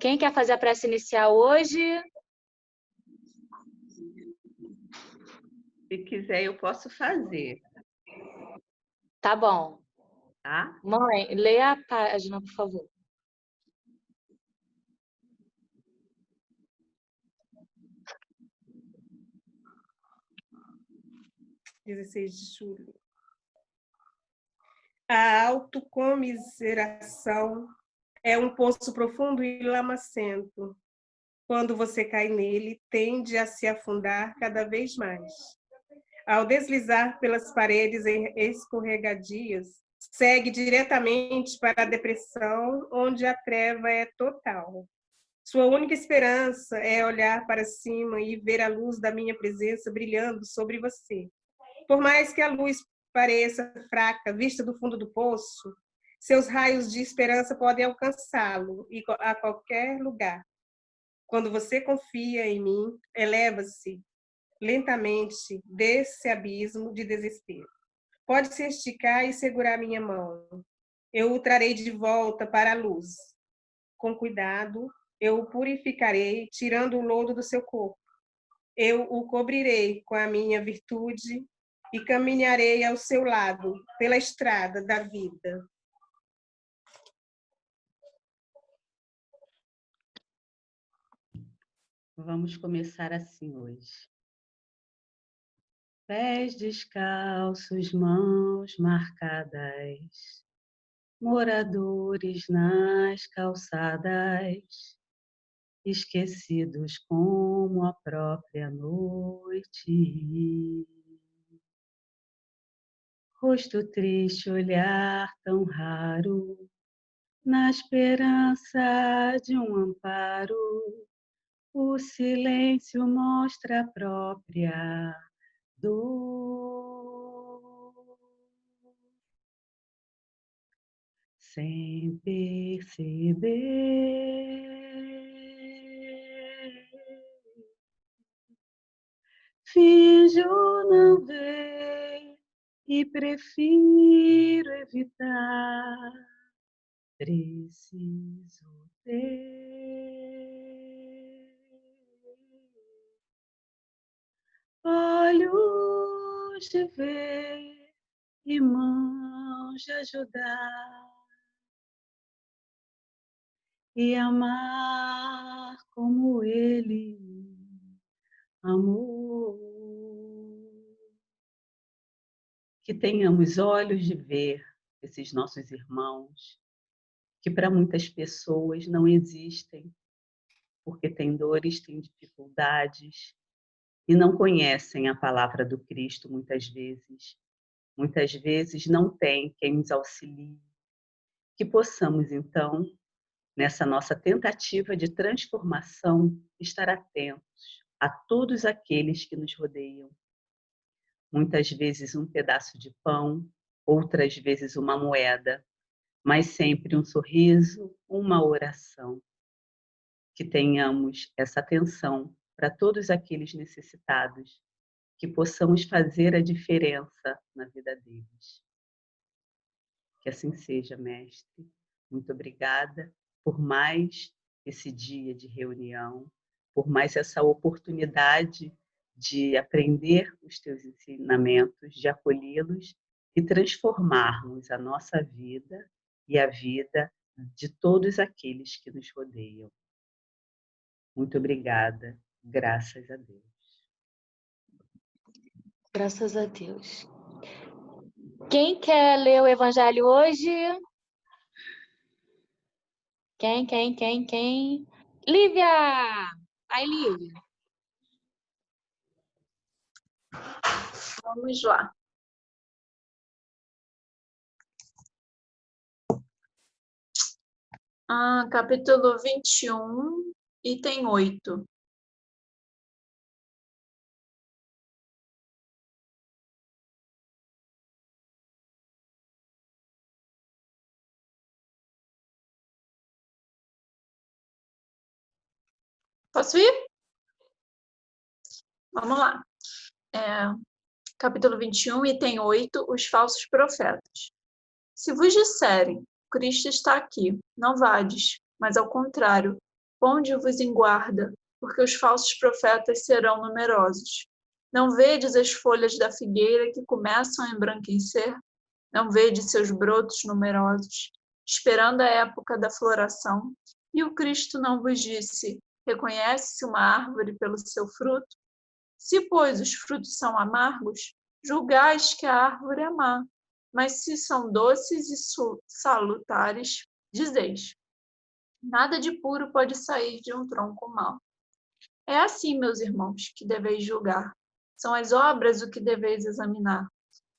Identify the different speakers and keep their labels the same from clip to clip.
Speaker 1: Quem quer fazer a prece inicial hoje?
Speaker 2: Se quiser, eu posso fazer,
Speaker 1: Tá bom.
Speaker 2: tá?
Speaker 1: Mãe, lê a página, por favor.
Speaker 3: (16 de julho). A autocomiseração é um poço profundo e lamacento. Quando você cai nele, tende a se afundar cada vez mais. Ao deslizar pelas paredes escorregadias, segue diretamente para a depressão, onde a treva é total. Sua única esperança é olhar para cima e ver a luz da minha presença brilhando sobre você. Por mais que a luz pareça fraca, vista do fundo do poço, seus raios de esperança podem alcançá-lo a qualquer lugar. Quando você confia em mim, eleva-se lentamente desse abismo de desespero. Pode se esticar e segurar minha mão. Eu o trarei de volta para a luz. Com cuidado, eu o purificarei, tirando o lodo do seu corpo. Eu o cobrirei com a minha virtude e caminharei ao seu lado pela estrada da vida.
Speaker 2: Vamos começar assim hoje. Pés descalços, mãos marcadas, moradores nas calçadas, esquecidos como a própria noite. Rosto triste, olhar tão raro, na esperança de um amparo, o silêncio mostra a própria dor. Sem perceber, finjo não ver e prefiro evitar. Preciso ter olhos de ver e mãos de ajudar e amar como ele amou. Que tenhamos olhos de ver esses nossos irmãos, que para muitas pessoas não existem, porque têm dores, têm dificuldades e não conhecem a palavra do Cristo muitas vezes. Muitas vezes não tem quem nos auxilie. Que possamos, então, nessa nossa tentativa de transformação, estar atentos a todos aqueles que nos rodeiam. Muitas vezes um pedaço de pão, outras vezes uma moeda, mas sempre um sorriso, uma oração. Que tenhamos essa atenção para todos aqueles necessitados, que possamos fazer a diferença na vida deles. Que assim seja, Mestre. Muito obrigada por mais esse dia de reunião, por mais essa oportunidade de aprender os teus ensinamentos, de acolhê-los e transformarmos a nossa vida e a vida de todos aqueles que nos rodeiam. Muito obrigada, graças a Deus.
Speaker 1: Graças a Deus. Quem quer ler o Evangelho hoje? Quem? Lívia! Aí, Lívia.
Speaker 4: Vamos lá. Capítulo 21, item 8. Posso ir? Vamos lá. Capítulo 21, item 8, os falsos profetas. Se vos disserem, Cristo está aqui, não vades, mas ao contrário, ponde-vos em guarda, porque os falsos profetas serão numerosos. Não vedes as folhas da figueira que começam a embranquecer? Não vedes seus brotos numerosos, esperando a época da floração? E o Cristo não vos disse: reconhece-se uma árvore pelo seu fruto? Se, pois, os frutos são amargos, julgais que a árvore é má. Mas se são doces e salutares, dizeis: nada de puro pode sair de um tronco mau. É assim, meus irmãos, que deveis julgar. São as obras o que deveis examinar.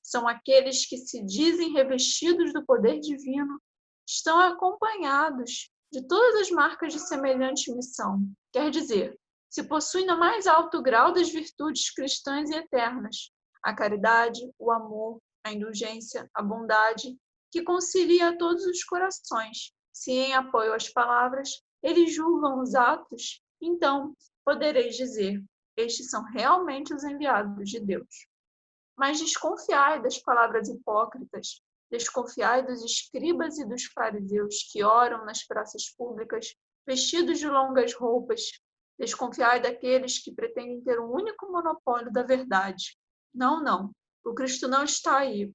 Speaker 4: São aqueles que se dizem revestidos do poder divino, estão acompanhados de todas as marcas de semelhante missão. Quer dizer, se possuem no mais alto grau das virtudes cristãs e eternas, a caridade, o amor, a indulgência, a bondade, que concilia a todos os corações. Se em apoio às palavras, eles julgam os atos, então podereis dizer: estes são realmente os enviados de Deus. Mas desconfiai das palavras hipócritas, desconfiai dos escribas e dos fariseus que oram nas praças públicas, vestidos de longas roupas. Desconfiai daqueles que pretendem ter um único monopólio da verdade. Não, não, o Cristo não está aí,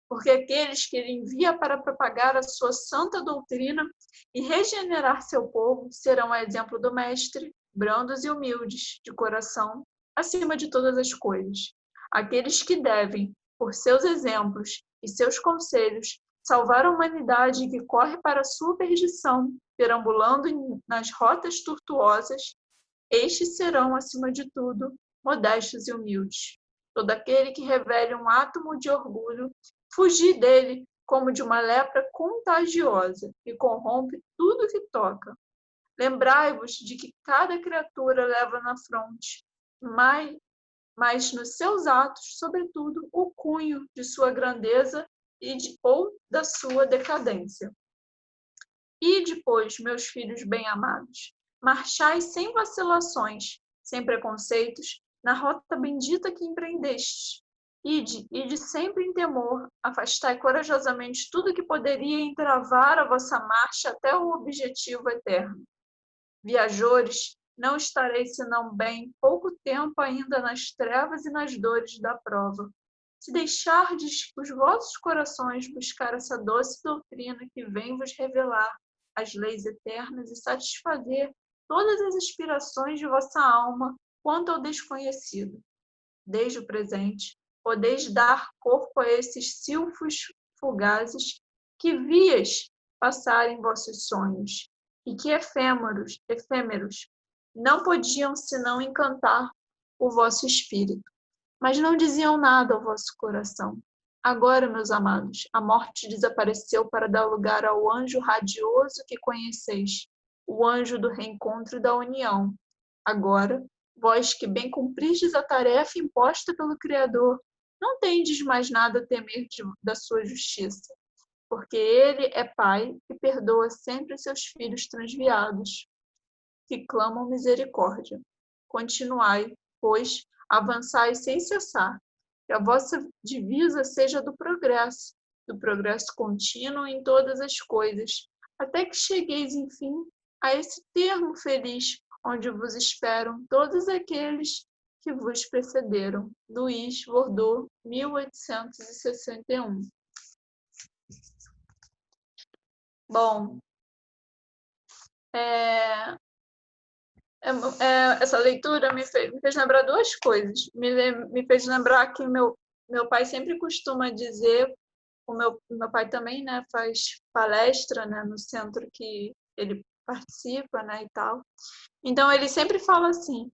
Speaker 4: porque aqueles que ele envia para propagar a sua santa doutrina e regenerar seu povo serão a exemplo do Mestre, brandos e humildes, de coração, acima de todas as coisas. Aqueles que devem, por seus exemplos e seus conselhos, salvar a humanidade que corre para a sua perdição, perambulando nas rotas tortuosas, estes serão, acima de tudo, modestos e humildes. Todo aquele que revele um átomo de orgulho, fugir dele como de uma lepra contagiosa que corrompe tudo que toca. Lembrai-vos de que cada criatura leva na fronte, mas nos seus atos, sobretudo, o cunho de sua grandeza ou da sua decadência. E depois, meus filhos bem-amados, marchai sem vacilações, sem preconceitos, na rota bendita que empreendestes. Ide sempre em temor, afastai corajosamente tudo que poderia entravar a vossa marcha até o objetivo eterno. Viajores, não estareis senão bem pouco tempo ainda nas trevas e nas dores da prova. Se deixardes os vossos corações buscar essa doce doutrina que vem vos revelar as leis eternas e satisfazer todas as aspirações de vossa alma quanto ao desconhecido. Desde o presente, podeis dar corpo a esses silfos fugazes que vias passar em vossos sonhos, e que efêmeros, não podiam senão encantar o vosso espírito, mas não diziam nada ao vosso coração. Agora, meus amados, a morte desapareceu para dar lugar ao anjo radioso que conheceis, o anjo do reencontro e da união. Agora, vós que bem cumpristes a tarefa imposta pelo Criador, não tendes mais nada a temer da sua justiça, porque ele é Pai e perdoa sempre seus filhos transviados, que clamam misericórdia. Continuai, pois, avançai sem cessar, que a vossa divisa seja do progresso contínuo em todas as coisas, até que chegueis, enfim, a esse termo feliz, onde vos esperam todos aqueles que vos precederam. Luís Bordeaux, 1861. Bom, essa leitura me fez lembrar duas coisas. Me fez lembrar que meu pai sempre costuma dizer, o meu pai também, né, faz palestra, né, no centro que ele participa, né, e tal. Então, ele sempre fala assim,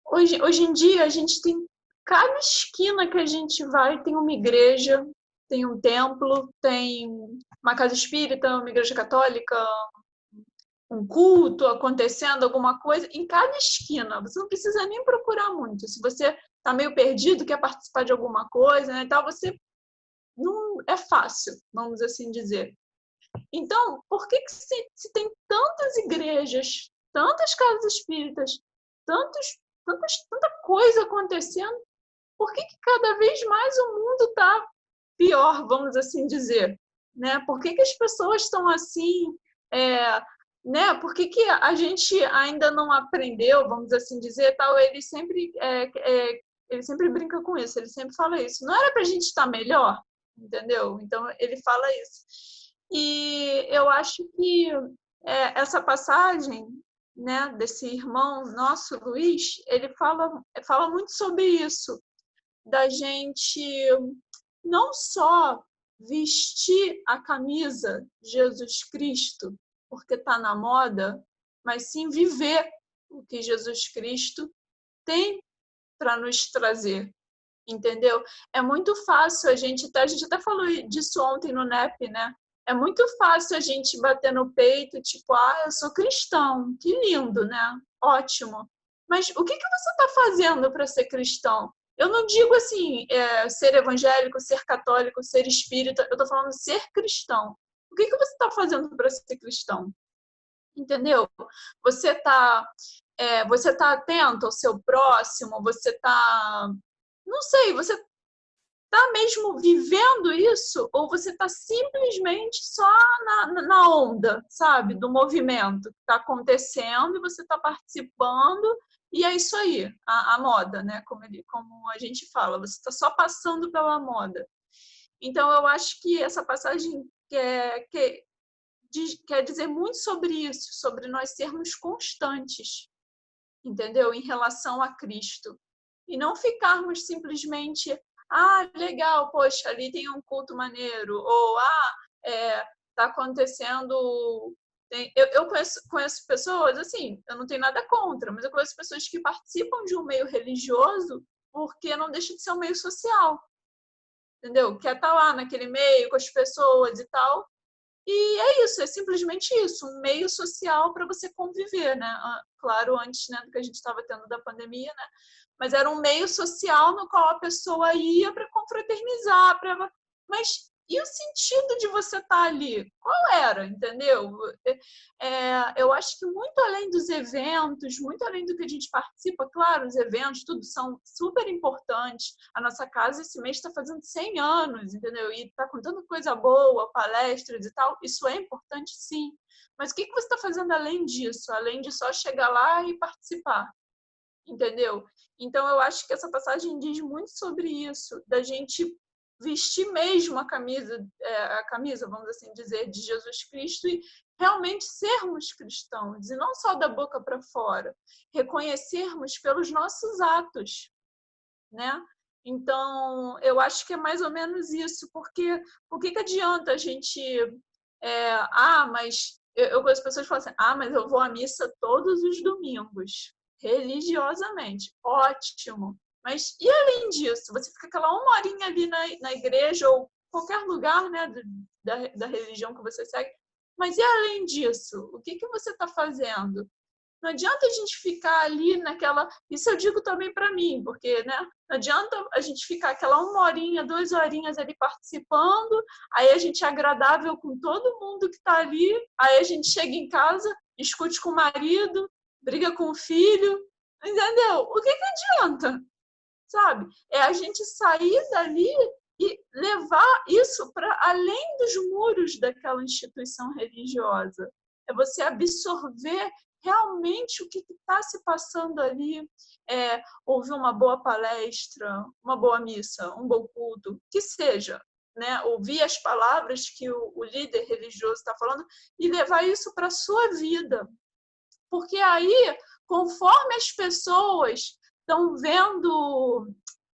Speaker 4: hoje em dia a gente tem, cada esquina que a gente vai tem uma igreja, tem um templo, tem uma casa espírita, uma igreja católica, um culto acontecendo, alguma coisa, em cada esquina. Você não precisa nem procurar muito. Se você está meio perdido, quer participar de alguma coisa, né, tal, você não é fácil, vamos assim dizer. Então, por que se tem tantas igrejas, tantas casas espíritas, tanta coisa acontecendo, por que cada vez mais o mundo está pior, vamos assim dizer? né? Por que as pessoas estão assim? Né? Por que a gente ainda não aprendeu, vamos assim dizer, tal? Ele sempre brinca com isso, ele sempre fala isso. Não era para a gente estar melhor, entendeu? Então ele fala isso. E eu acho que essa passagem, né, desse irmão nosso, Luiz, ele fala muito sobre isso, da gente não só vestir a camisa de Jesus Cristo porque está na moda, mas sim viver o que Jesus Cristo tem para nos trazer, entendeu? É muito fácil a gente até falou disso ontem no NEP, né? É muito fácil a gente bater no peito, tipo, eu sou cristão, que lindo, né? Ótimo. Mas o que você está fazendo para ser cristão? Eu não digo assim, ser evangélico, ser católico, ser espírita, eu estou falando ser cristão. O que você está fazendo para ser cristão? Entendeu? Você está atento ao seu próximo, você está, não sei, você está mesmo vivendo isso ou você está simplesmente só na onda, sabe, do movimento que está acontecendo e você está participando e é isso aí, a moda, né? Como a gente fala, você está só passando pela moda. Então, eu acho que essa passagem quer dizer muito sobre isso, sobre nós sermos constantes, entendeu? Em relação a Cristo. E não ficarmos simplesmente, legal, poxa, ali tem um culto maneiro, ou, tá acontecendo... Eu conheço pessoas, assim, eu não tenho nada contra, mas eu conheço pessoas que participam de um meio religioso porque não deixa de ser um meio social, entendeu? Quer estar lá naquele meio, com as pessoas e tal, e é isso, é simplesmente isso, um meio social para você conviver, né? Claro, antes, né, do que a gente estava tendo da pandemia, né? Mas era um meio social no qual a pessoa ia para confraternizar, mas e o sentido de você estar ali? Qual era, entendeu? Eu acho que muito além dos eventos, muito além do que a gente participa, claro, os eventos, tudo são super importantes. A nossa casa esse mês está fazendo 100 anos, entendeu? E está contando coisa boa, palestras e tal. Isso é importante, sim. Mas o que você está fazendo além disso? Além de só chegar lá e participar, entendeu? Então, eu acho que essa passagem diz muito sobre isso, da gente vestir mesmo a camisa, vamos assim dizer, de Jesus Cristo e realmente sermos cristãos, e não só da boca para fora, reconhecermos pelos nossos atos, né? Então, eu acho que é mais ou menos isso, porque o que adianta a gente... mas eu conheço pessoas que falam assim, mas eu vou à missa todos os domingos, religiosamente, ótimo. Mas e além disso? Você fica aquela uma horinha ali na igreja ou qualquer lugar, né, da religião que você segue. Mas e além disso? O que você está fazendo? Não adianta a gente ficar ali naquela... Isso eu digo também para mim, porque, né, não adianta a gente ficar aquela uma horinha, 2 horinhas ali participando, aí a gente é agradável com todo mundo que está ali, aí a gente chega em casa, discute com o marido, briga com o filho, entendeu? O que adianta? Sabe? É a gente sair dali e levar isso para além dos muros daquela instituição religiosa. É você absorver realmente o que está se passando ali, ouvir uma boa palestra, uma boa missa, um bom culto, que seja, né? Ouvir as palavras que o líder religioso está falando e levar isso para a sua vida. Porque aí, conforme as pessoas estão vendo,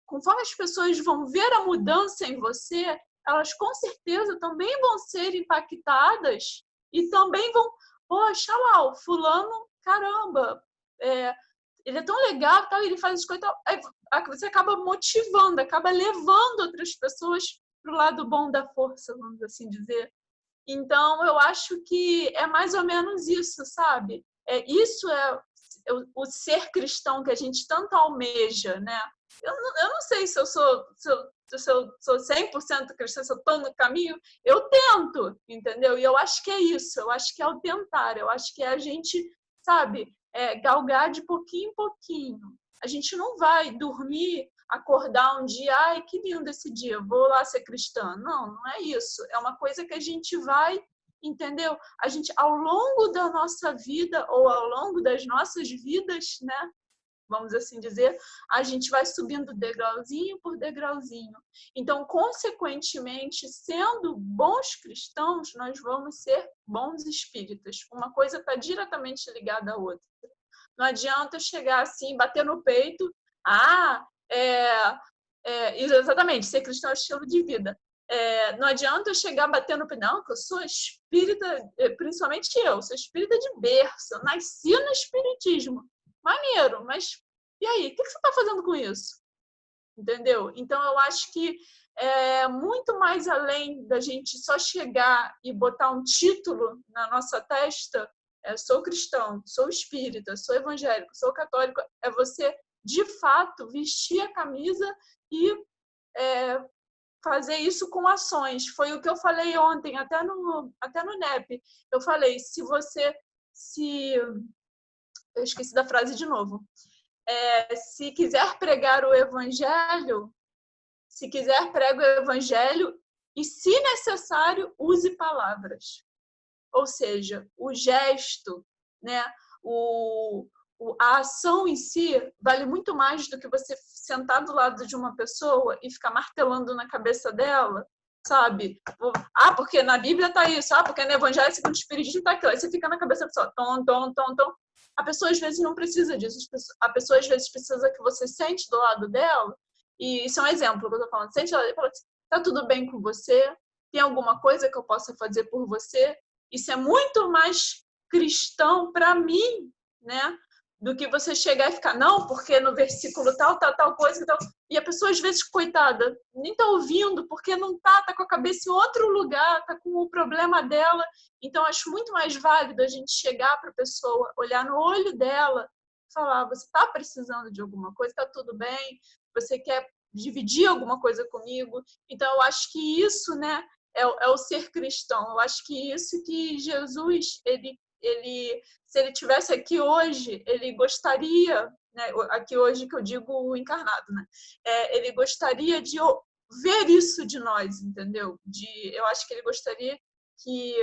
Speaker 4: conforme as pessoas vão ver a mudança em você, elas com certeza também vão ser impactadas e também vão, poxa lá, o fulano, caramba, ele é tão legal, tal, ele faz as coisas, aí você acaba motivando, acaba levando outras pessoas para o lado bom da força, vamos assim dizer. Então, eu acho que é mais ou menos isso, sabe? Isso é o ser cristão que a gente tanto almeja, né? Eu não sei se eu sou 100% cristã, se eu estou no caminho, eu tento, entendeu? E eu acho que é isso, eu acho que é o tentar, eu acho que é a gente, sabe, galgar de pouquinho em pouquinho. A gente não vai dormir, acordar um dia, ai, que lindo esse dia, vou lá ser cristã. Não, não é isso. É uma coisa que a gente vai, entendeu? A gente, ao longo da nossa vida, ou ao longo das nossas vidas, né? Vamos assim dizer, a gente vai subindo degrauzinho por degrauzinho. Então, consequentemente, sendo bons cristãos, nós vamos ser bons espíritas. Uma coisa está diretamente ligada à outra. Não adianta eu chegar assim, bater no peito, exatamente, ser cristão é estilo de vida. Não adianta eu chegar batendo no peito, não, que eu sou espírita, principalmente eu, sou espírita de berço, eu nasci no espiritismo. Maneiro, mas e aí? O que você está fazendo com isso? Entendeu? Então, eu acho que é muito mais além da gente só chegar e botar um título na nossa testa, sou cristão, sou espírita, sou evangélico, sou católico, é você, de fato, vestir a camisa e fazer isso com ações. Foi o que eu falei ontem, até no NEP. Eu falei, eu esqueci da frase de novo. Se quiser pregar o evangelho, se quiser, pregue o evangelho e, se necessário, use palavras. Ou seja, o gesto, né? A ação em si vale muito mais do que você sentar do lado de uma pessoa e ficar martelando na cabeça dela, sabe? Porque na Bíblia tá isso, porque no Evangelho segundo o Espiritismo tá aquilo. Aí você fica na cabeça da pessoa, tom. A pessoa às vezes não precisa disso. A pessoa às vezes precisa que você sente do lado dela. E isso é um exemplo que eu tô falando. Sente do lado e fala assim, tá tudo bem com você? Tem alguma coisa que eu possa fazer por você? Isso é muito mais cristão para mim, né? Do que você chegar e ficar, não, porque no versículo tal coisa, tal. E a pessoa, às vezes, coitada, nem tá ouvindo, porque não tá com a cabeça em outro lugar, tá com o problema dela. Então, acho muito mais válido a gente chegar para a pessoa, olhar no olho dela, falar, você tá precisando de alguma coisa, tá tudo bem, você quer dividir alguma coisa comigo. Então, eu acho que isso, né, é o ser cristão. Eu acho que isso que Jesus, ele se ele tivesse aqui hoje, ele gostaria, né, aqui hoje que eu digo encarnado, né, ele gostaria de ver isso de nós, entendeu? Eu acho que ele gostaria que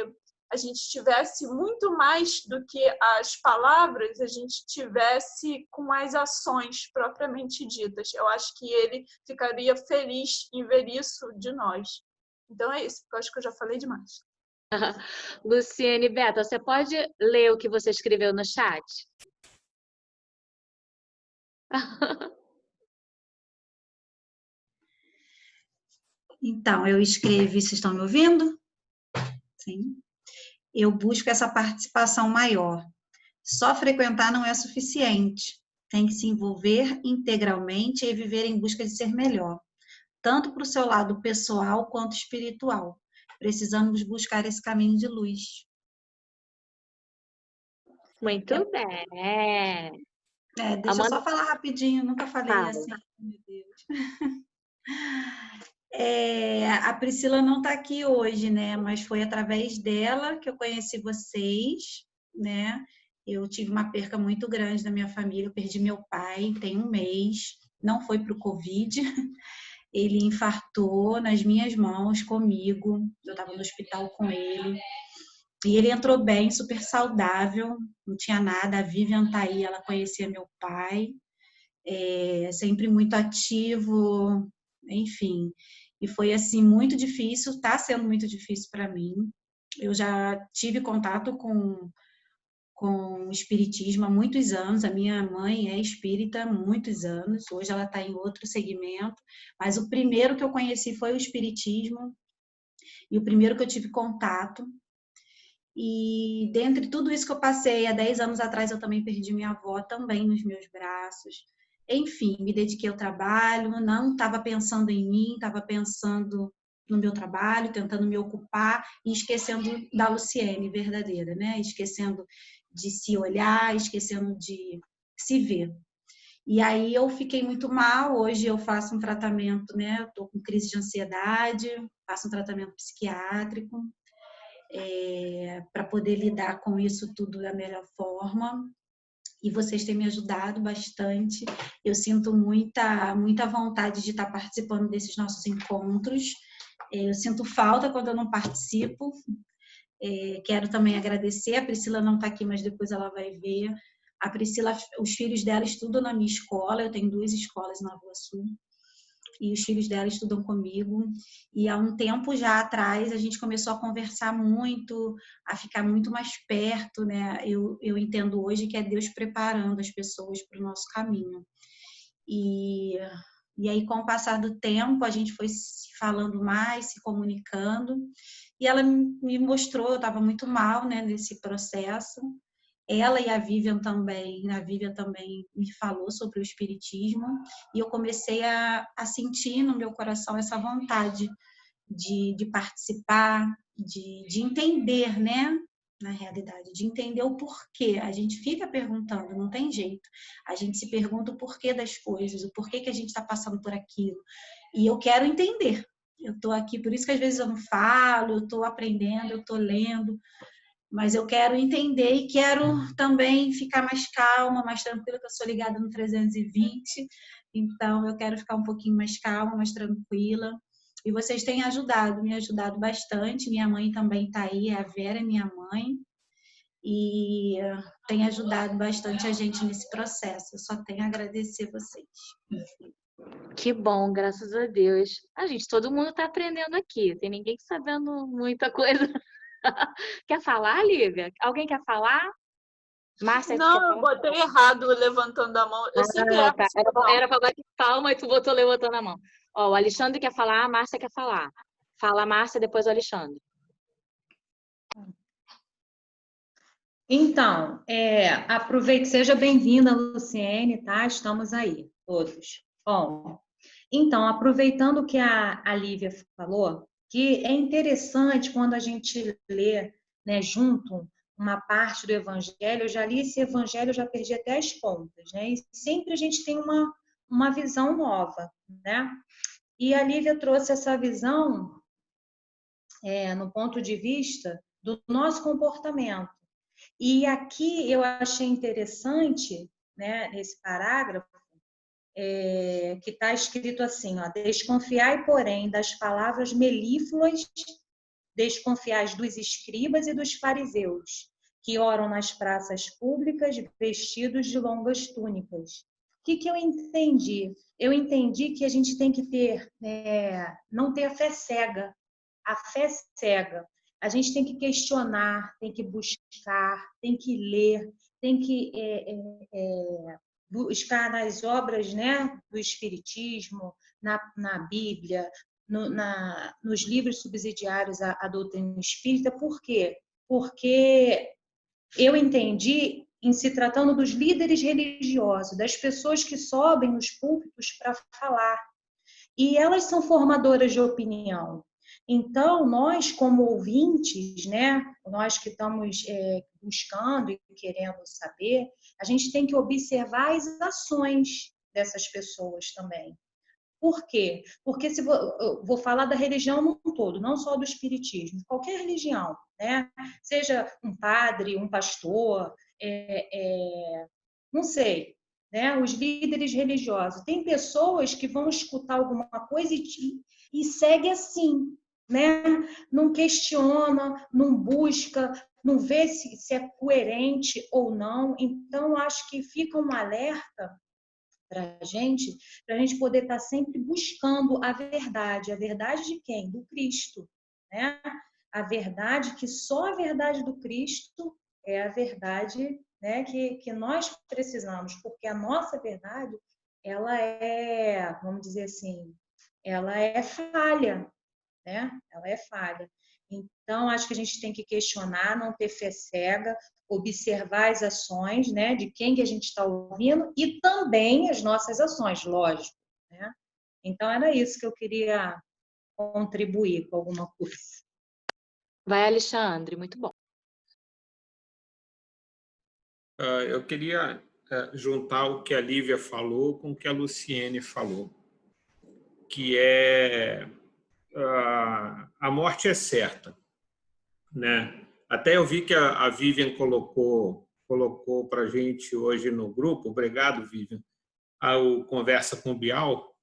Speaker 4: a gente tivesse muito mais do que as palavras, a gente tivesse com as ações propriamente ditas. Eu acho que ele ficaria feliz em ver isso de nós. Então é isso, eu acho que eu já falei demais.
Speaker 1: Luciene, Beto, você pode ler o que você escreveu no chat?
Speaker 5: Então, eu escrevi, vocês estão me ouvindo? Sim. Eu busco essa participação maior. Só frequentar não é suficiente. Tem que se envolver integralmente e viver em busca de ser melhor, tanto para o seu lado pessoal quanto espiritual. Precisamos buscar esse caminho de luz.
Speaker 1: Muito bem.
Speaker 5: Deixa eu só falar rapidinho, nunca falei assim. Meu Deus. A Priscila não está aqui hoje, né? Mas foi através dela que eu conheci vocês, né? Eu tive uma perca muito grande da minha família. Eu perdi meu pai tem um mês. Não foi para o Covid. Ele infartou nas minhas mãos comigo. Eu estava no hospital com ele. E ele entrou bem, super saudável, não tinha nada. A Vivian tá aí, ela conhecia meu pai, sempre muito ativo, enfim. E foi, assim, muito difícil, está sendo muito difícil para mim. Eu já tive contato com o espiritismo há muitos anos. A minha mãe é espírita há muitos anos, hoje ela está em outro segmento, mas o primeiro que eu conheci foi o espiritismo, e o primeiro que eu tive contato. E dentre tudo isso que eu passei, há 10 anos atrás eu também perdi minha avó também nos meus braços. Enfim, me dediquei ao trabalho, não estava pensando em mim, estava pensando no meu trabalho, tentando me ocupar e esquecendo da Luciene verdadeira, né? Esquecendo de se olhar, esquecendo de se ver. E aí eu fiquei muito mal. Hoje eu faço um tratamento, né? Eu estou com crise de ansiedade, faço um tratamento psiquiátrico, para poder lidar com isso tudo da melhor forma. e vocês têm me ajudado bastante. Eu sinto muita vontade de estar participando desses nossos encontros. Eu sinto falta quando eu não participo. Quero também agradecer. A Priscila não está aqui, mas depois ela vai ver. A Priscila, os filhos dela estudam na minha escola. Eu tenho 2 escolas na Rua Sul. E os filhos dela estudam comigo. E há um tempo já atrás, a gente começou a conversar muito, a ficar muito mais perto, né? Eu entendo hoje que é Deus preparando as pessoas para o nosso caminho. E aí, com o passar do tempo, a gente foi se falando mais, se comunicando. E ela me mostrou, eu estava muito mal, né, nesse processo. Ela e a Vivian também me falou sobre o espiritismo e eu comecei a sentir no meu coração essa vontade de participar, de entender, né? Na realidade, de entender o porquê. A gente fica perguntando, não tem jeito. A gente se pergunta o porquê das coisas, o porquê que a gente está passando por aquilo. E eu quero entender. Eu estou aqui, por isso que às vezes eu não falo, eu estou aprendendo, eu estou lendo, mas eu quero entender e quero também ficar mais calma, mais tranquila, que eu sou ligada no 320, então eu quero ficar um pouquinho mais calma, mais tranquila. E vocês têm me ajudado bastante. Minha mãe também está aí, a Vera é minha mãe, e tem ajudado bastante a gente nesse processo. Eu só tenho a agradecer vocês.
Speaker 1: Que bom, graças a Deus. Gente, todo mundo está aprendendo aqui. Tem ninguém sabendo muita coisa. Quer falar, Lívia? Alguém quer falar? Márcia, quer
Speaker 4: Não, eu
Speaker 1: falar?
Speaker 4: botei errado levantando a mão. Eu sempre erro.
Speaker 1: Tá. Era para bater palma e tu botou levantando a mão. Ó, o Alexandre quer falar, a Márcia quer falar. Fala a Márcia, depois o Alexandre.
Speaker 6: Então, aproveite, seja bem-vinda, Luciene, tá? Estamos aí, todos. Bom, então, aproveitando o que a Lívia falou, que é interessante quando a gente lê, né, junto uma parte do Evangelho. Eu já li esse Evangelho, eu já perdi até as contas, né? E sempre a gente tem uma visão nova, né? E a Lívia trouxe essa visão no ponto de vista do nosso comportamento. E aqui eu achei interessante, né, nesse parágrafo, que está escrito assim, ó: desconfiai, porém, das palavras melífluas, desconfiais dos escribas e dos fariseus, que oram nas praças públicas vestidos de longas túnicas. O que eu entendi? Eu entendi que a gente tem que ter, não ter a fé cega. A fé cega. A gente tem que questionar, tem que buscar, tem que ler, tem que buscar nas obras, né, do Espiritismo, na Bíblia, nos livros subsidiários à doutrina espírita. Por quê? Porque eu entendi, em se tratando dos líderes religiosos, das pessoas que sobem nos púlpitos para falar, e elas são formadoras de opinião. Então, nós, como ouvintes, né, nós que estamos buscando e querendo saber, a gente tem que observar as ações dessas pessoas também. Por quê? Porque eu vou falar da religião no todo, não só do espiritismo, qualquer religião, né? Seja um padre, um pastor, não sei, né? Os líderes religiosos. Tem pessoas que vão escutar alguma coisa e segue assim, né? Não questiona, não busca, não vê se é coerente ou não. Então, acho que fica um alerta para a gente poder estar sempre buscando a verdade. A verdade de quem? Do Cristo, né? A verdade, que só a verdade do Cristo é a verdade, né, que nós precisamos, porque a nossa verdade, ela vamos dizer assim, ela é falha, né? Ela é falha. Então, acho que a gente tem que questionar, não ter fé cega, observar as ações, né, de quem que a gente está ouvindo e também as nossas ações, lógico, né? Então, era isso que eu queria contribuir com alguma coisa.
Speaker 1: Vai, Alexandre, muito bom.
Speaker 7: Eu queria juntar o que a Lívia falou com o que a Luciene falou, que a morte é certa, né? Até eu vi que a Vivian colocou colocou para a gente hoje no grupo, obrigado, Vivian, ao Conversa com o Bial,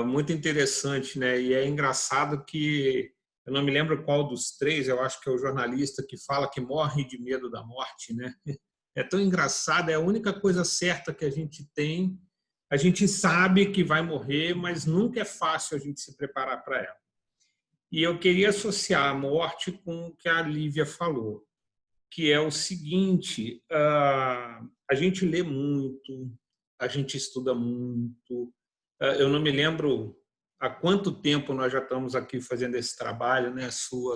Speaker 7: muito interessante, né? E é engraçado que, eu não me lembro qual dos três, eu acho que é o jornalista que fala que morre de medo da morte, né? É tão engraçado, é a única coisa certa que a gente tem. A gente sabe que vai morrer, mas nunca é fácil a gente se preparar para ela. E eu queria associar a morte com o que a Lívia falou, que é o seguinte: a gente lê muito, a gente estuda muito. Eu não me lembro há quanto tempo nós já estamos aqui fazendo esse trabalho, né? Su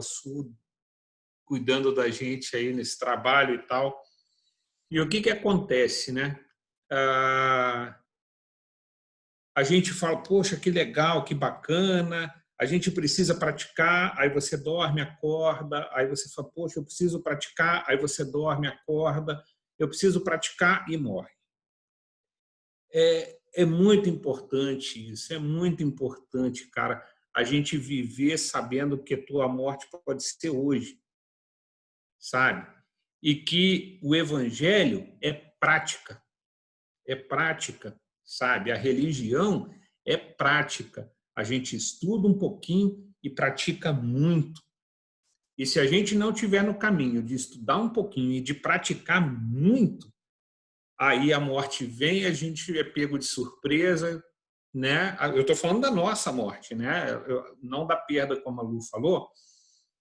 Speaker 7: cuidando da gente aí nesse trabalho e tal. E o que acontece, né? A gente fala, poxa, que legal, que bacana, a gente precisa praticar, aí você dorme, acorda, aí você fala, poxa, eu preciso praticar, aí você dorme, acorda, eu preciso praticar e morre. É muito importante isso, é muito importante, cara, a gente viver sabendo que a tua morte pode ser hoje, sabe? E que o evangelho é prática, sabe? A religião é prática. A gente estuda um pouquinho e pratica muito. E se a gente não estiver no caminho de estudar um pouquinho e de praticar muito, aí a morte vem, a gente é pego de surpresa, né? Eu estou falando da nossa morte, né? Não da perda, como a Lu falou,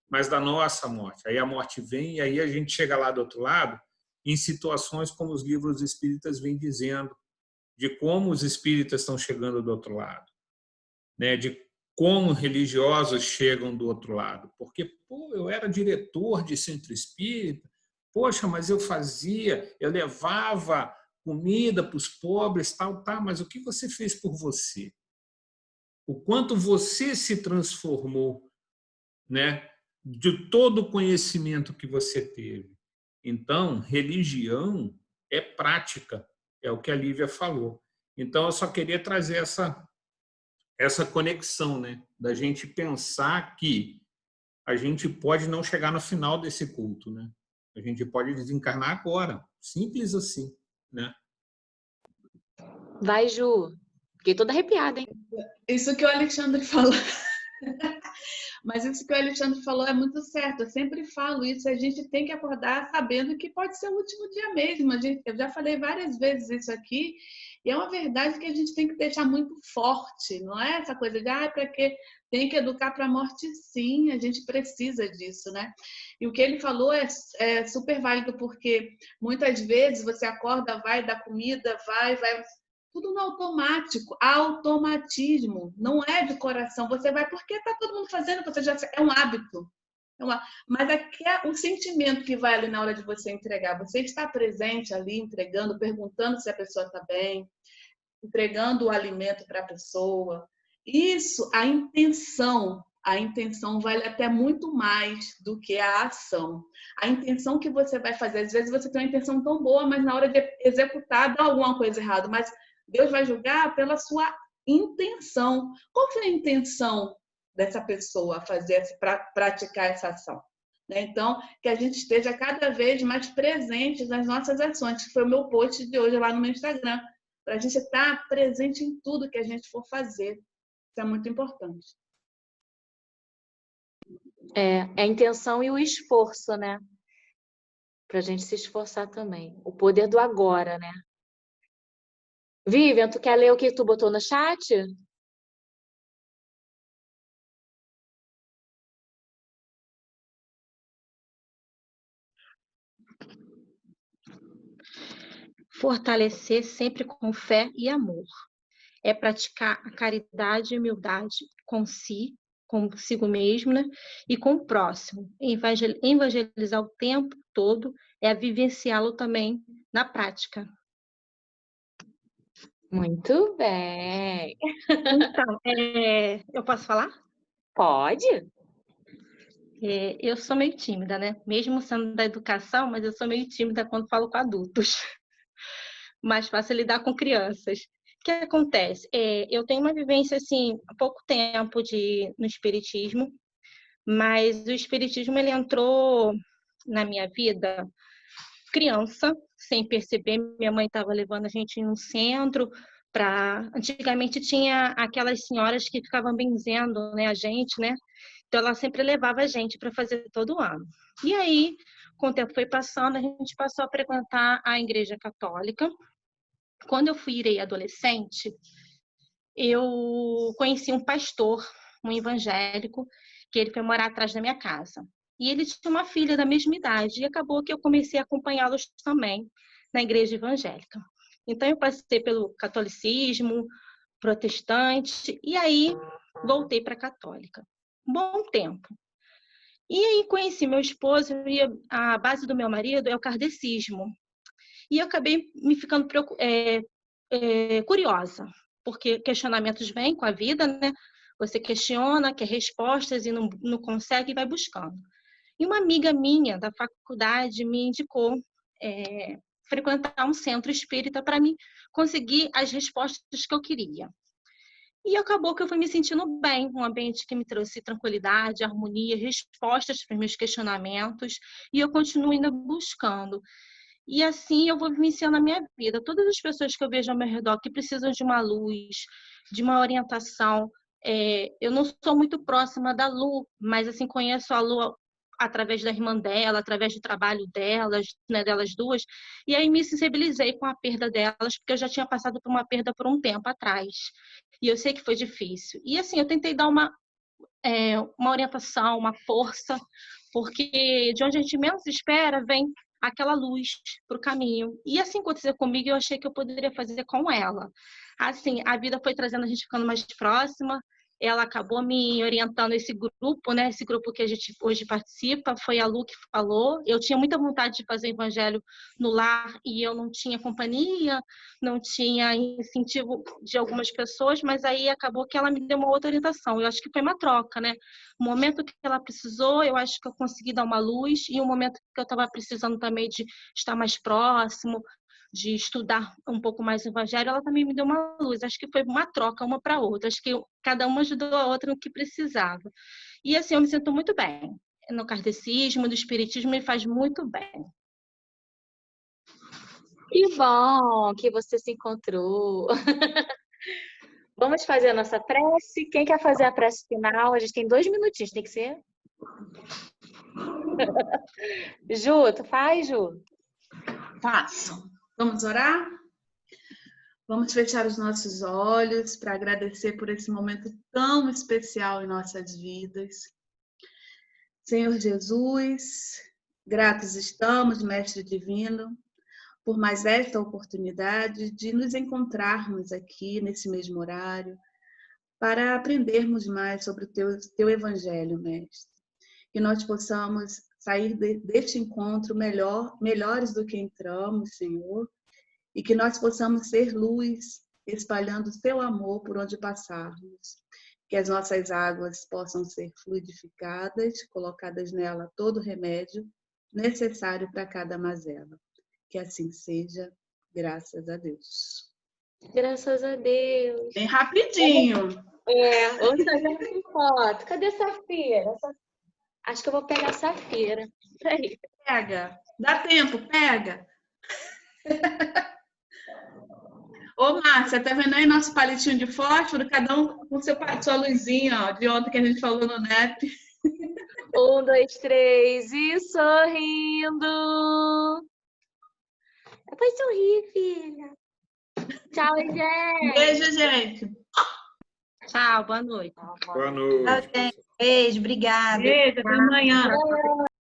Speaker 7: mas da nossa morte. Aí a morte vem e aí a gente chega lá do outro lado em situações como os livros espíritas vêm dizendo, de como os espíritas estão chegando do outro lado, né? De como religiosos chegam do outro lado. Porque, pô, eu era diretor de centro espírita, poxa, mas eu levava comida para os pobres, tal, mas o que você fez por você? O quanto você se transformou, né? De todo o conhecimento que você teve. Então, religião é prática, é o que a Lívia falou. Então, eu só queria trazer essa conexão, né? Da gente pensar que a gente pode não chegar no final desse culto, né? A gente pode desencarnar agora, simples assim, né?
Speaker 1: Vai, Ju. Fiquei toda arrepiada, hein?
Speaker 4: Isso que o Alexandre falou. Mas isso que o Alexandre falou é muito certo. Eu sempre falo isso. A gente tem que acordar sabendo que pode ser o último dia mesmo. Eu já falei várias vezes isso aqui. E é uma verdade que a gente tem que deixar muito forte. Não é essa coisa de, para que tem que educar para a morte? Sim, a gente precisa disso, né? E o que ele falou é super válido, porque muitas vezes você acorda, vai dar comida, vai tudo no automático, automatismo, não é de coração. Você vai porque está todo mundo fazendo, você já é um hábito. Mas é um sentimento que vai ali na hora de você entregar. Você está presente ali, entregando, perguntando se a pessoa está bem, entregando o alimento para a pessoa. Isso, a intenção vale até muito mais do que a ação. A intenção que você vai fazer, às vezes você tem uma intenção tão boa, mas na hora de executar dá alguma coisa errada, mas Deus vai julgar pela sua intenção. Qual foi a intenção dessa pessoa para praticar essa ação? Então, que a gente esteja cada vez mais presente nas nossas ações, que foi o meu post de hoje lá no meu Instagram, para a gente estar presente em tudo que a gente for fazer. Isso é muito importante.
Speaker 1: É a intenção e o esforço, né? Para a gente se esforçar também. O poder do agora, né? Vivian, tu quer ler o que tu botou no chat?
Speaker 8: Fortalecer sempre com fé e amor. É praticar a caridade e humildade com si, consigo mesmo, né? E com o próximo. Evangelizar o tempo todo é vivenciá-lo também na prática.
Speaker 1: Muito bem.
Speaker 8: Então, eu posso falar?
Speaker 1: Pode.
Speaker 8: Eu sou meio tímida, né? Mesmo sendo da educação, mas eu sou meio tímida quando falo com adultos. Mais fácil lidar com crianças. O que acontece? Eu tenho uma vivência, assim, há pouco tempo no espiritismo, mas o espiritismo, ele entrou na minha vida criança, sem perceber. Minha mãe estava levando a gente em um centro para... Antigamente tinha aquelas senhoras que ficavam benzendo, né, a gente, né? Então ela sempre levava a gente para fazer todo ano. E aí, com o tempo foi passando, a gente passou a frequentar a igreja católica. Quando eu virei adolescente, eu conheci um pastor, um evangélico, que ele foi morar atrás da minha casa. E ele tinha uma filha da mesma idade, e acabou que eu comecei a acompanhá-los também na igreja evangélica. Então, eu passei pelo catolicismo, protestante, e aí voltei para a católica. Bom tempo. E aí conheci meu esposo, e a base do meu marido é o kardecismo. E eu acabei me ficando curiosa, porque questionamentos vêm com a vida, né? Você questiona, quer respostas e não consegue e vai buscando. E uma amiga minha da faculdade me indicou frequentar um centro espírita para mim conseguir as respostas que eu queria. E acabou que eu fui me sentindo bem, um ambiente que me trouxe tranquilidade, harmonia, respostas para os meus questionamentos, e eu continuo ainda buscando. E assim eu vou vivenciando a minha vida. Todas as pessoas que eu vejo ao meu redor que precisam de uma luz, de uma orientação. Eu não sou muito próxima da Lu, mas assim conheço a Lu através da irmã dela, através do trabalho delas, né, delas duas. E aí me sensibilizei com a perda delas, porque eu já tinha passado por uma perda por um tempo atrás. E eu sei que foi difícil. E assim, eu tentei dar uma orientação, uma força, porque de onde a gente menos espera vem aquela luz para o caminho. E assim aconteceu comigo, eu achei que eu poderia fazer com ela. Assim, a vida foi trazendo a gente ficando mais próxima, ela acabou me orientando esse grupo, né? Esse grupo que a gente hoje participa, foi a Lu que falou. Eu tinha muita vontade de fazer evangelho no lar e eu não tinha companhia, não tinha incentivo de algumas pessoas, mas aí acabou que ela me deu uma outra orientação. Eu acho que foi uma troca, né? O momento que ela precisou, eu acho que eu consegui dar uma luz, e o momento que eu estava precisando também de estar mais próximo, de estudar um pouco mais o evangelho, ela também me deu uma luz. Acho que foi uma troca, uma para outra. Acho que cada uma ajudou a outra no que precisava. E assim, eu me sinto muito bem. No kardecismo, no espiritismo, me faz muito bem.
Speaker 1: Que bom que você se encontrou. Vamos fazer a nossa prece. Quem quer fazer a prece final? A gente tem 2 minutinhos, tem que ser. Ju, tu faz, Ju?
Speaker 4: Faço. Vamos orar? Vamos fechar os nossos olhos para agradecer por esse momento tão especial em nossas vidas. Senhor Jesus, gratos estamos, Mestre Divino, por mais esta oportunidade de nos encontrarmos aqui nesse mesmo horário para aprendermos mais sobre o teu Evangelho, Mestre. Que nós possamos sair deste encontro melhores do que entramos, Senhor, e que nós possamos ser luz, espalhando o teu amor por onde passarmos. Que as nossas águas possam ser fluidificadas, colocadas nela todo o remédio necessário para cada mazela. Que assim seja, graças a Deus.
Speaker 1: Graças a Deus.
Speaker 4: Bem rapidinho.
Speaker 1: Vamos fazer uma foto. Cadê a Safira? Acho que eu vou pegar a Safira. Peraí.
Speaker 4: Pega. Dá tempo, pega. Ô, Márcia, tá vendo aí nosso palitinho de fósforo? Cada um com sua luzinha, ó, de ontem que a gente falou no NEP.
Speaker 1: 1, 2, 3 e sorrindo. Depois sorri, filha. Tchau, gente.
Speaker 4: Beijo, gente.
Speaker 8: Tchau, boa noite.
Speaker 7: Boa noite.
Speaker 5: Beijo, obrigada.
Speaker 4: Beijo, até amanhã.